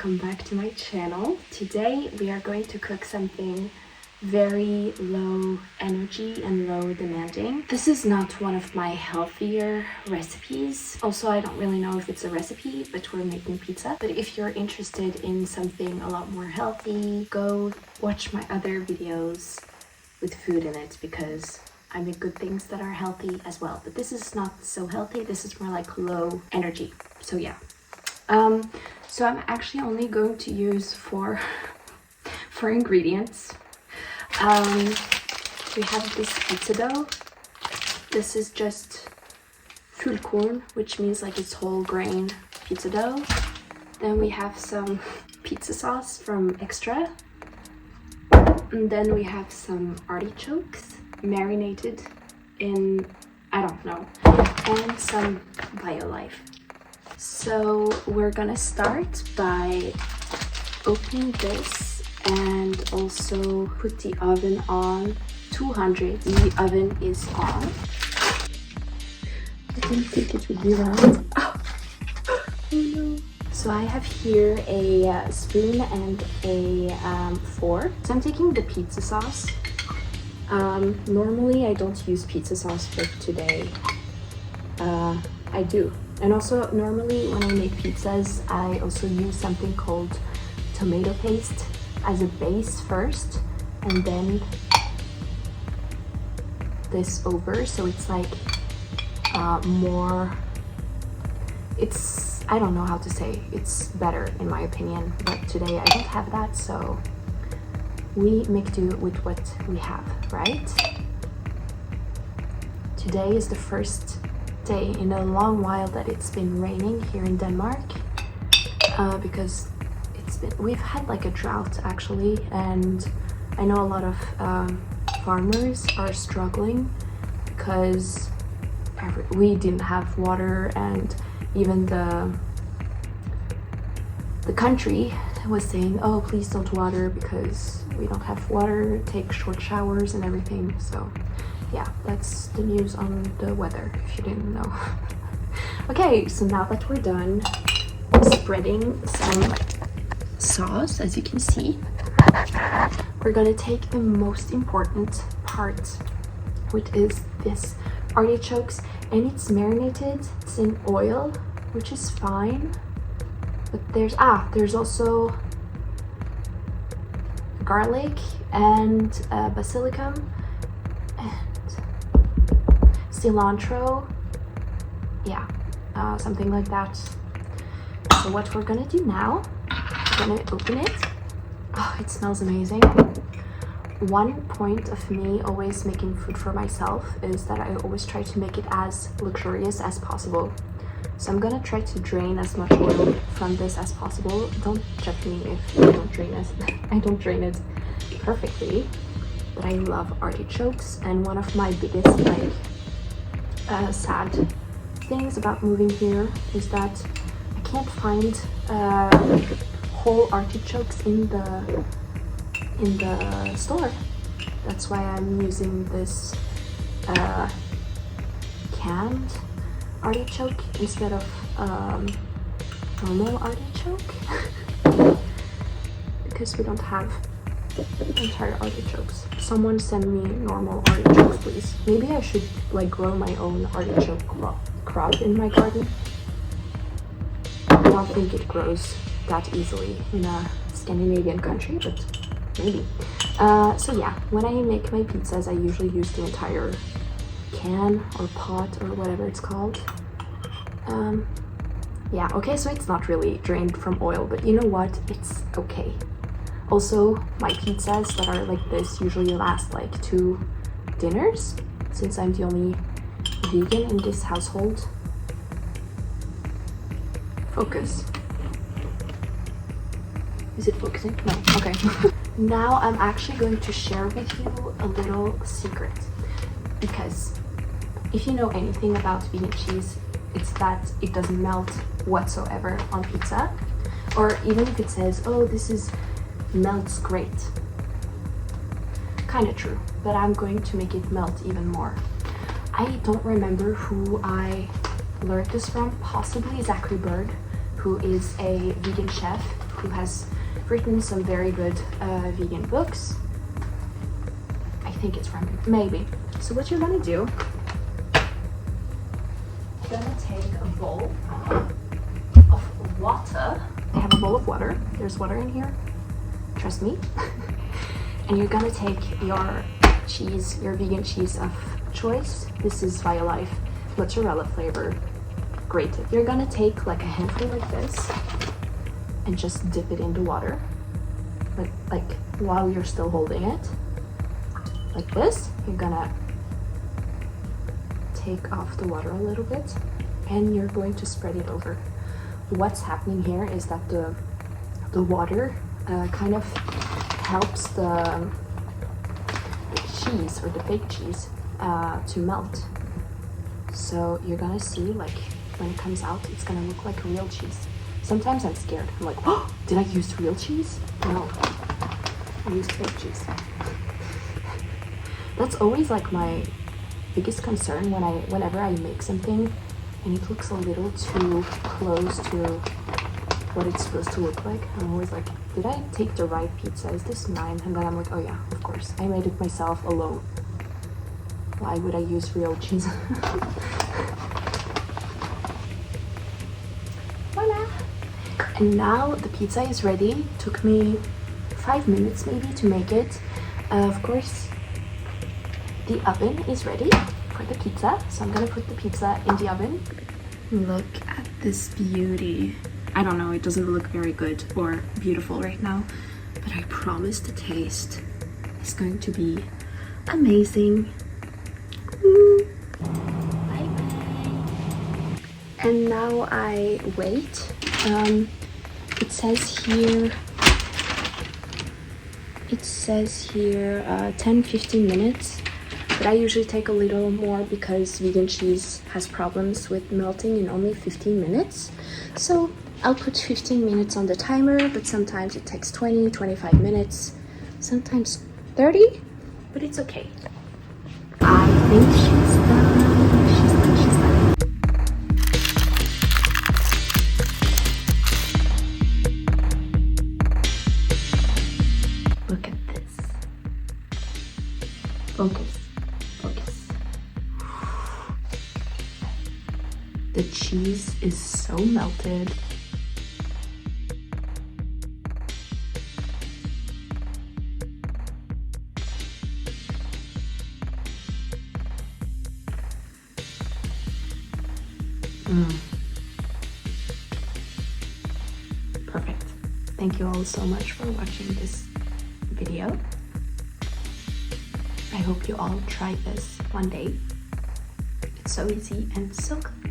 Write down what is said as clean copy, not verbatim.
welcome back to my channel. Today we are going to cook something very low energy and low demanding. This is not one of my healthier recipes. Also, I don't really know if it's a recipe, but we're making pizza. But if you're interested in something a lot more healthy, go watch my other videos with food in it, because I make good things that are healthy as well. But this is not so healthy. This is more like low energy. So yeah. So I'm actually only going to use four ingredients. We have this pizza dough. This is just fullkorn, which means like it's whole grain pizza dough. Then we have some pizza sauce from Extra. And then we have some artichokes marinated in, I don't know, and some BioLife. So we're gonna start by opening this and also put the oven on 200. The oven is on. I didn't think it would be right. Oh no. So I have here a spoon and a fork. So I'm taking the pizza sauce. Normally I don't use pizza sauce, but today I do. And also normally when I make pizzas, I also use something called tomato paste as a base first, and then this over, so it's like more, it's, I don't know how to say, it's better in my opinion, but today I don't have that, so we make do with what we have, right? Today is the first day in a long while that it's been raining here in Denmark, because we've had like a drought actually, and I know a lot of farmers are struggling because we didn't have water, and even the country was saying, oh, please don't water because we don't have water, take short showers and everything. So yeah, that's the news on the weather, if you didn't know. Okay, so now that we're done spreading some sauce, as you can see, we're gonna take the most important part, which is this artichokes, and it's marinated, it's in oil, which is fine, but there's also garlic and basilicum and cilantro, yeah, something like that. So what we're gonna do now, we're gonna open it. Oh, it smells amazing. One point of me always making food for myself is that I always try to make it as luxurious as possible. So I'm gonna try to drain as much oil from this as possible. Don't judge me if I don't drain it. I don't drain it perfectly, but I love artichokes, and one of my biggest sad things about moving here is that I can't find whole artichokes in the store. That's why I'm using this canned artichoke instead of normal artichoke, because we don't have entire artichokes. Someone send me normal artichokes, please. Maybe I should like grow my own artichoke crop in my garden. I don't think it grows that easily in a Scandinavian country, but maybe. So yeah, when I make my pizzas, I usually use the entire can or pot or whatever it's called. Yeah, okay, so it's not really drained from oil, but you know what? It's okay. Also, my pizzas that are like this usually last like 2 dinners, since I'm the only vegan in this household. Focus. Is it focusing? No, okay. Now I'm actually going to share with you a little secret, because if you know anything about vegan cheese, it's that it doesn't melt whatsoever on pizza, or even if it says, oh, this is melts great. Kind of true, but I'm going to make it melt even more. I don't remember who I learned this from, possibly Zachary Bird, who is a vegan chef who has written some very good vegan books. I think it's from him, maybe. So what you're gonna do, you're gonna take a bowl of water. I have a bowl of water. There's water in here. Trust me. And you're gonna take your cheese, your vegan cheese of choice. This is Violife mozzarella flavor, grated. You're gonna take like a handful like this and just dip it into water, like while you're still holding it, like this. You're gonna take off the water a little bit, and you're going to spread it over. What's happening here is that the water kind of helps the cheese or the fake cheese to melt. So you're gonna see, like, when it comes out, it's gonna look like real cheese. Sometimes I'm scared. I'm like, oh, did I use real cheese? No, I used fake cheese. That's always like my biggest concern whenever I make something and it looks a little too close to what it's supposed to look like. I'm always like, did I take the right pizza? Is this mine? And then I'm like, oh yeah, of course. I made it myself alone. Why would I use real cheese? Voila! And now the pizza is ready. Took me 5 minutes maybe to make it. Of course, the oven is ready for the pizza. So I'm gonna put the pizza in the oven. Look at this beauty. I don't know, it doesn't look very good or beautiful right now, but I promise the taste is going to be amazing. Bye-bye. And now I wait. It says here 10-15 minutes, but I usually take a little more because vegan cheese has problems with melting in only 15 minutes. So I'll put 15 minutes on the timer, but sometimes it takes 20-25 minutes, sometimes 30, but it's okay. I think she's done. She's done. Look at this. Focus. The cheese is so melted. Perfect. Thank you all so much for watching this video. I hope you all try this one day. It's so easy and so good.